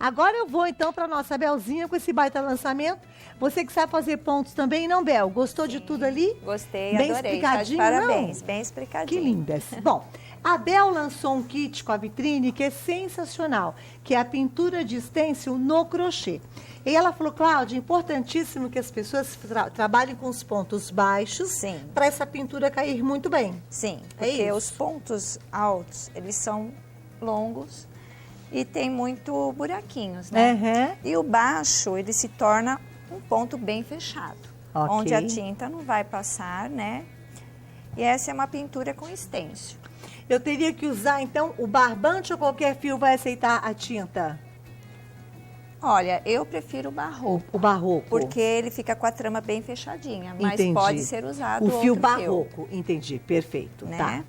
Agora eu vou então para nossa Belzinha com esse baita lançamento. Você que sabe fazer pontos também, não, Bel? Gostou de tudo ali? Gostei, bem adorei. Explicadinho, Parabéns, não? bem explicadinho. Que lindas. Bom, a Bel lançou um kit com a vitrine que é sensacional, que é a pintura de stencil no crochê. E ela falou, Cláudia, importantíssimo que as pessoas trabalhem com os pontos baixos para essa pintura cair muito bem. Sim, porque os pontos altos, eles são longos e tem muito buraquinhos, né? Uhum. E o baixo, ele se torna um ponto bem fechado, onde a tinta não vai passar, né? E essa é uma pintura com stencil. Eu teria que usar, então, o barbante ou qualquer fio vai aceitar a tinta? Olha, eu prefiro o barroco. O barroco. Porque ele fica com a trama bem fechadinha, mas entendi. pode ser usado o fio outro barroco, entendi, perfeito, né? Tá.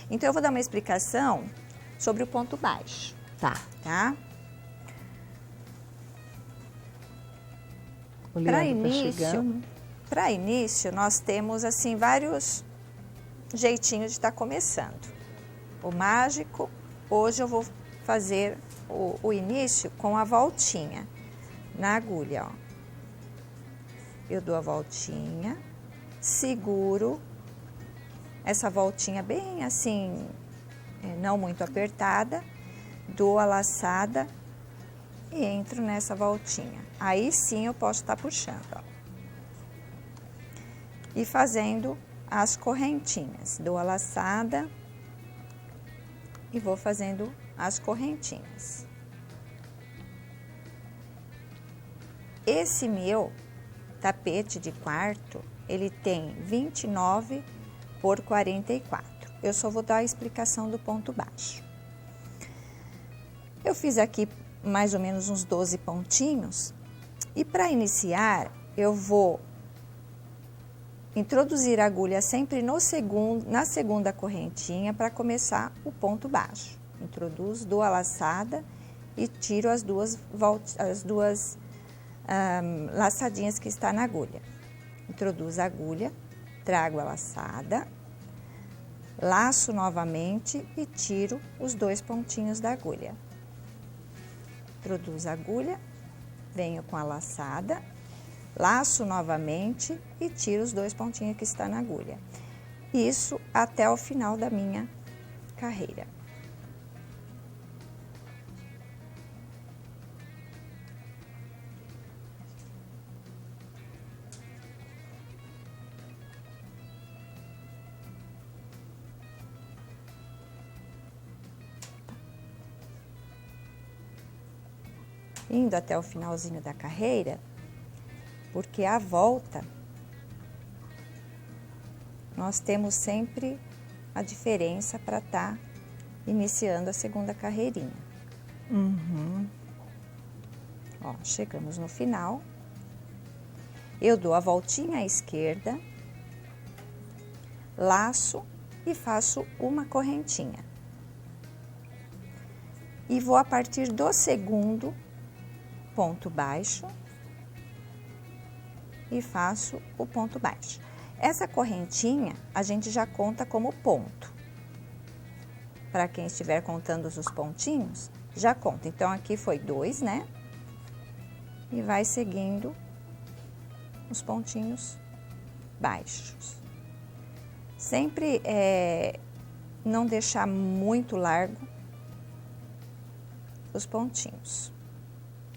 Então, eu vou dar uma explicação sobre o ponto baixo. Tá. Para início, nós temos, assim, vários jeitinhos de estar começando. O mágico, hoje eu vou fazer o início com a voltinha na agulha, ó. Eu dou a voltinha, seguro essa voltinha bem assim, não muito apertada, dou a laçada e entro nessa voltinha. Aí sim eu posso estar puxando, ó. E fazendo as correntinhas. Dou a laçada e vou fazendo as correntinhas. Esse meu tapete de quarto, ele tem 29 por 44. Eu só vou dar a explicação do ponto baixo. Eu fiz aqui mais ou menos uns 12 pontinhos. E para iniciar, eu vou introduzir a agulha sempre na segunda correntinha para começar o ponto baixo. Introduzo, dou a laçada e tiro as duas laçadinhas que está na agulha. Introduzo a agulha, trago a laçada, laço novamente e tiro os 2 pontinhos da agulha. Introduzo a agulha, venho com a laçada, laço novamente e tiro os 2 pontinhos que está na agulha. Isso até o final da minha carreira. Indo até o finalzinho da carreira, porque a volta, nós temos sempre a diferença para estar iniciando a segunda carreirinha. Ó, chegamos no final, eu dou a voltinha à esquerda, laço e faço uma correntinha. E vou a partir do segundo ponto baixo e faço o ponto baixo. Essa correntinha a gente já conta como ponto. Para quem estiver contando os pontinhos, já conta. Então, aqui foi 2, né? E vai seguindo os pontinhos baixos. Sempre não deixar muito largo os pontinhos.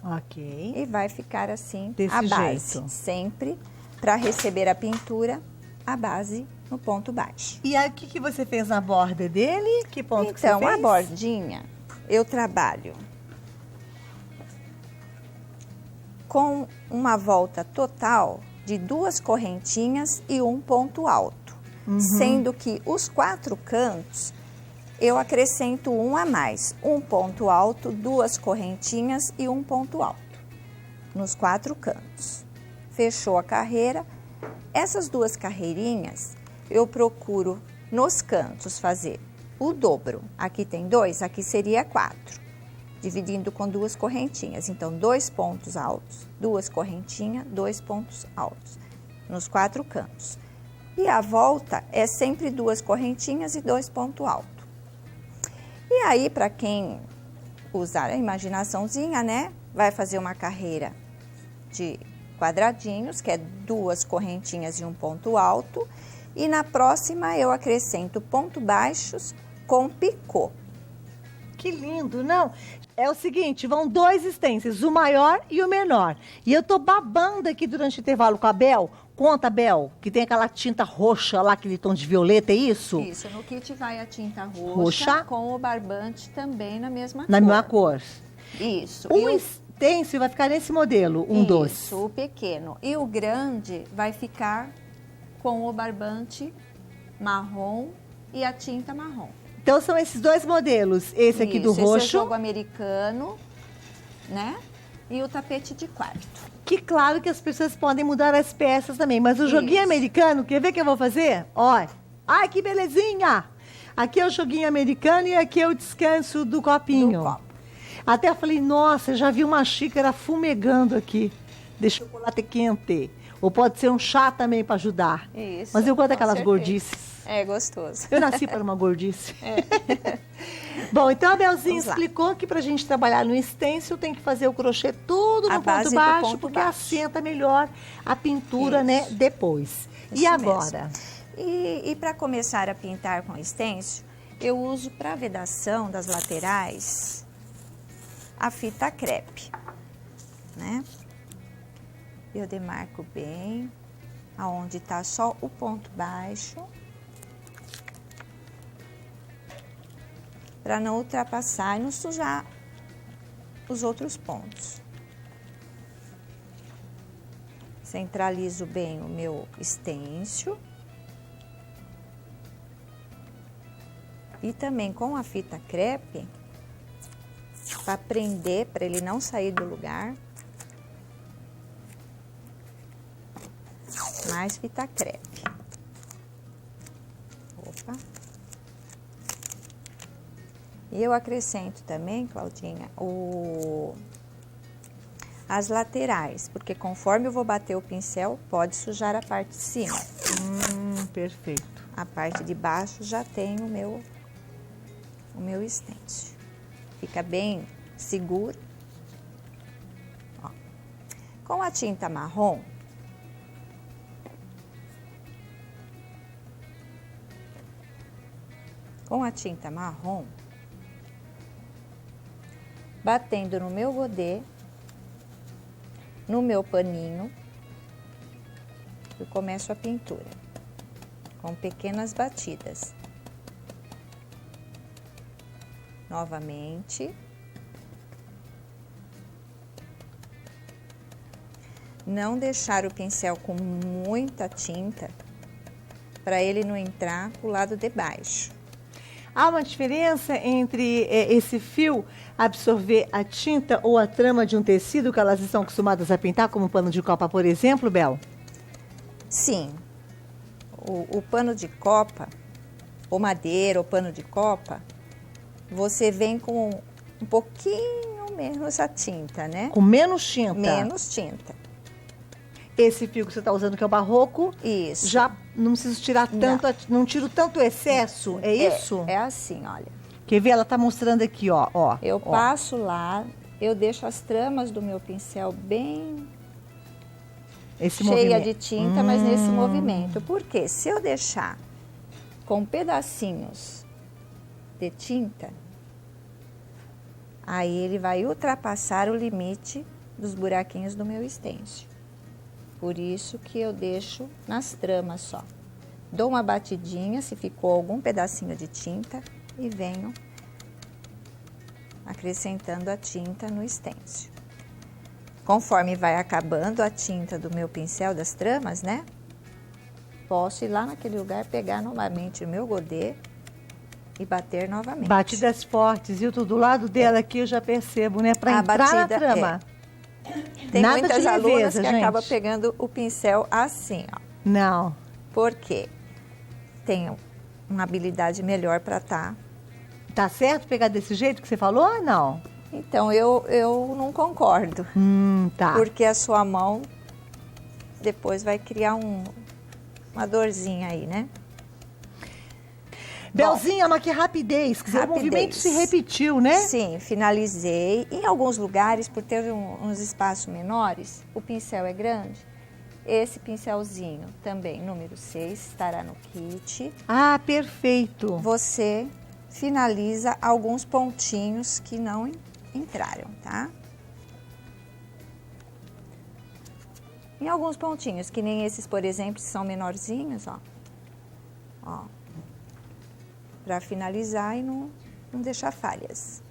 Ok. E vai ficar assim desse a base. Jeito. Sempre para receber a pintura, a base no ponto baixo. E aí, o que você fez na borda dele? Que ponto que você Então, fez? a bordinha, eu trabalho com uma volta total de 2 correntinhas e 1 ponto alto. Sendo que os 4 cantos, eu acrescento 1 a mais. 1 ponto alto, 2 correntinhas e 1 ponto alto. Nos 4 cantos. Fechou a carreira. Essas 2 carreirinhas, eu procuro nos cantos fazer o dobro. Aqui tem 2, aqui seria 4. Dividindo com 2 correntinhas. Então, 2 pontos altos, 2 correntinhas, 2 pontos altos. Nos 4 cantos. E a volta é sempre 2 correntinhas e 2 pontos altos. E aí, para quem usar a imaginaçãozinha, né? Vai fazer uma carreira de quadradinhos, que é 2 correntinhas e um ponto alto. E na próxima eu acrescento pontos baixos com picô. Que lindo, não? É o seguinte, vão 2 stencils, o maior e o menor. E eu tô babando aqui durante o intervalo com a Bel. Conta, Bel, que tem aquela tinta roxa lá, aquele tom de violeta, é isso? Isso, no kit vai a tinta Roxa. com o barbante também na mesma Na cor. mesma cor. Isso. Um stencil vai ficar nesse modelo, um doce. Isso, o pequeno. E o grande vai ficar com o barbante marrom e a tinta marrom. Então são esses 2 modelos, esse aqui do Esse é roxo. jogo americano, né? E o tapete de quarto. Que claro que as pessoas podem mudar as peças também, mas o joguinho Isso. americano, quer ver que eu vou fazer? Olha, ai que belezinha! Aqui é o joguinho americano e aqui é o descanso do copinho. Do copo. Até eu falei, nossa, já vi uma xícara fumegando aqui de chocolate quente. Ou pode ser um chá também para ajudar. Isso, Mas eu gosto com daquelas certeza. gordices. É gostoso. Eu nasci para uma gordice. Bom, então a Belzinha Vamos lá. explicou que para a gente trabalhar no stencil tem que fazer o crochê tudo A no base ponto do baixo, ponto porque baixo. assenta melhor a pintura, Isso. né, depois. E Isso agora? mesmo. E para começar a pintar com stencil, eu uso para vedação das laterais a fita crepe, né? Eu demarco bem aonde está só o ponto baixo, para não ultrapassar e não sujar os outros pontos. Centralizo bem o meu stencil. E também com a fita crepe, para prender, para ele não sair do lugar. Mais fita crepe. Opa. E eu acrescento também, Claudinha, as laterais, porque conforme eu vou bater o pincel, pode sujar a parte de cima. Perfeito. A parte de baixo já tem o meu stencil. Fica bem seguro. Ó. Com a tinta marrom, batendo no meu godê, no meu paninho, eu começo a pintura com pequenas batidas. Novamente. Não deixar o pincel com muita tinta para ele não entrar pro lado de baixo. Há uma diferença entre esse fio absorver a tinta ou a trama de um tecido que elas estão acostumadas a pintar, como pano de copa, por exemplo, Bel? Sim, o pano de copa, ou madeira, ou pano de copa, você vem com um pouquinho menos a tinta, né? Com menos tinta. Menos tinta. Esse fio que você está usando, que é o barroco, Isso. já não preciso tirar tanto, não tiro tanto excesso, é isso? É assim, olha. Quer ver? Ela está mostrando aqui, ó. Eu ó. passo lá, eu deixo as tramas do meu pincel bem Esse cheia movimento. de tinta, mas nesse movimento. Porque se eu deixar com pedacinhos de tinta, aí ele vai ultrapassar o limite dos buraquinhos do meu stencil. Por isso que eu deixo nas tramas só. Dou uma batidinha se ficou algum pedacinho de tinta e venho acrescentando a tinta no stencil. Conforme vai acabando a tinta do meu pincel das tramas, né? Posso ir lá naquele lugar, pegar novamente o meu godê e bater novamente. Batidas fortes, viu? Do lado dela aqui eu já percebo, né? Para A entrar na batida trama. Tem Nada muitas de alunas leveza, que gente. acabam pegando o pincel assim, ó. Não. Porque tem uma habilidade melhor para Tá certo pegar desse jeito que você falou ou não? Então, eu não concordo. Tá. Porque a sua mão depois vai criar uma dorzinha aí, né? Belzinha, mas que rapidez, quer dizer, o movimento se repetiu, né? Sim, finalizei. Em alguns lugares, por ter uns espaços menores, o pincel é grande. Esse pincelzinho também, número 6, estará no kit. Ah, perfeito. Você finaliza alguns pontinhos que não entraram, tá? Em alguns pontinhos, que nem esses, por exemplo, que são menorzinhos, ó. Ó. Pra finalizar e não deixar falhas.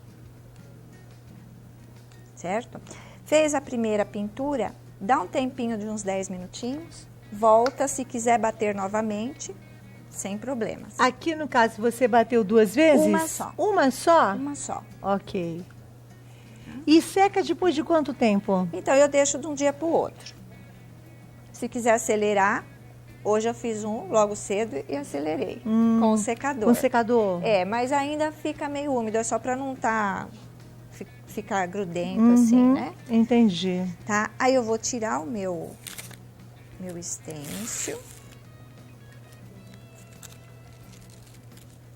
Certo? Fez a primeira pintura, dá um tempinho de uns 10 minutinhos, volta, se quiser bater novamente, sem problemas. Aqui no caso, você bateu 2 vezes? Uma só. Uma só? Uma só. Ok. E seca depois de quanto tempo? Então, eu deixo de um dia para o outro. Se quiser acelerar, hoje eu fiz um logo cedo e acelerei com o secador. Com o secador? É, mas ainda fica meio úmido, é só para não ficar grudento assim, né? Entendi. Tá? Aí eu vou tirar o meu stencil.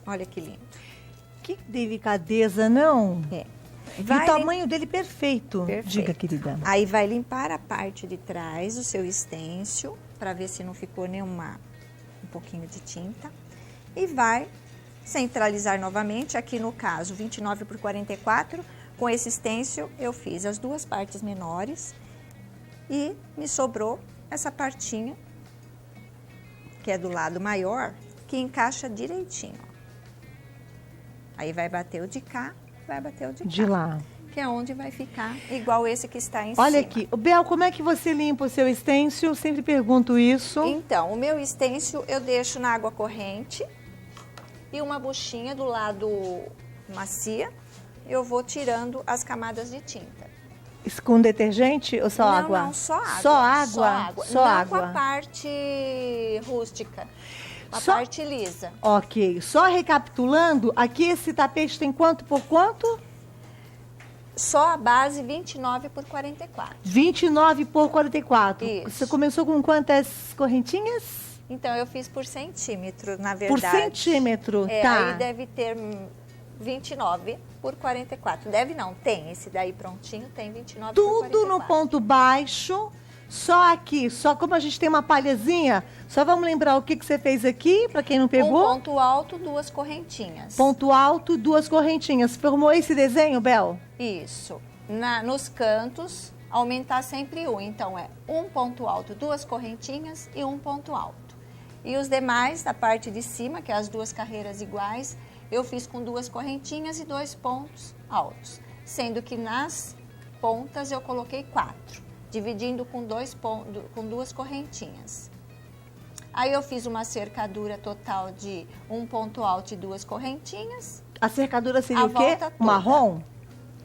Olha que lindo. Que delicadeza, não? É. E o tamanho dele perfeito. Diga, querida. Aí vai limpar a parte de trás do seu stencil, para ver se não ficou um pouquinho de tinta. E vai centralizar novamente, aqui no caso 29 por 44, com esse stencil eu fiz as 2 partes menores e me sobrou essa partinha, que é do lado maior, que encaixa direitinho. Aí vai bater o de cá, vai bater o de cá. De lá. Que é onde vai ficar igual esse que está em cima. Olha aqui. Bel, como é que você limpa o seu stencil? Eu sempre pergunto isso. Então, o meu stencil eu deixo na água corrente e uma buchinha do lado macia. Eu vou tirando as camadas de tinta. Isso com detergente ou só água? Não, só água. Só água? Só água. Só não água. Com a parte rústica. A Só... parte lisa. Ok. Só recapitulando, aqui esse tapete tem quanto por quanto? Só a base 29 por 44. 29 por 44. Isso. Você começou com quantas correntinhas? Então, eu fiz por centímetro, na verdade. Por centímetro, é, tá. Aí deve ter 29 por 44. Deve não, tem. Esse daí prontinho tem 29 por 44. Tudo no ponto baixo. Só aqui, só como a gente tem uma palhazinha, só vamos lembrar o que você fez aqui, para quem não pegou. Um ponto alto, 2 correntinhas. Ponto alto, 2 correntinhas. Formou esse desenho, Bel? Isso. Nos cantos, aumentar sempre um. Então, é um ponto alto, 2 correntinhas e um ponto alto. E os demais, da parte de cima, que é as 2 carreiras iguais, eu fiz com 2 correntinhas e 2 pontos altos. Sendo que nas pontas eu coloquei 4. Dividindo com 2 correntinhas. Aí eu fiz uma cercadura total de um ponto alto e 2 correntinhas. A cercadura seria o quê? Volta toda. Marrom?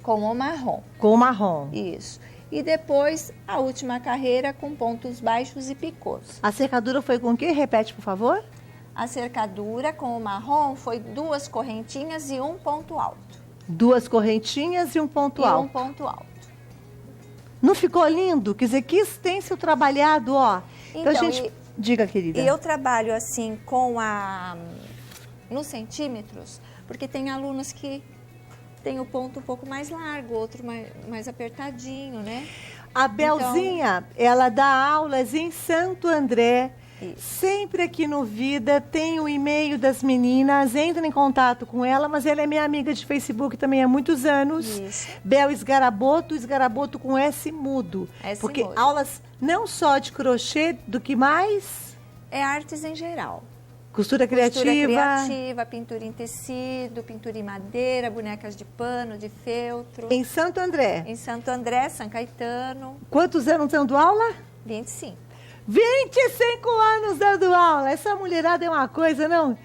Com o marrom. Com o marrom. Isso. E depois a última carreira com pontos baixos e picôs. A cercadura foi com o quê? Repete, por favor. A cercadura com o marrom foi 2 correntinhas e um ponto alto. 2 correntinhas e um ponto alto. E um ponto alto. Não ficou lindo? Quer dizer, que stencil trabalhado, ó. Então, a gente... Diga, querida. E eu trabalho assim nos centímetros, porque tem alunos que tem o ponto um pouco mais largo, outro mais apertadinho, né? A Belzinha, ela dá aulas em Santo André. Isso. Sempre aqui no Vida, tem o e-mail das meninas, entra em contato com ela, mas ela é minha amiga de Facebook também há muitos anos. Isso. Bel Esgaraboto com S mudo. Porque mudo. aulas não só de crochê, do que mais? É artes em geral. Costura criativa. Costura criativa, pintura em tecido, pintura em madeira, bonecas de pano, de feltro. Em Santo André. Em Santo André, São Caetano. Quantos anos dando aula? 25. 25 anos dando aula. Essa mulherada é uma coisa, não?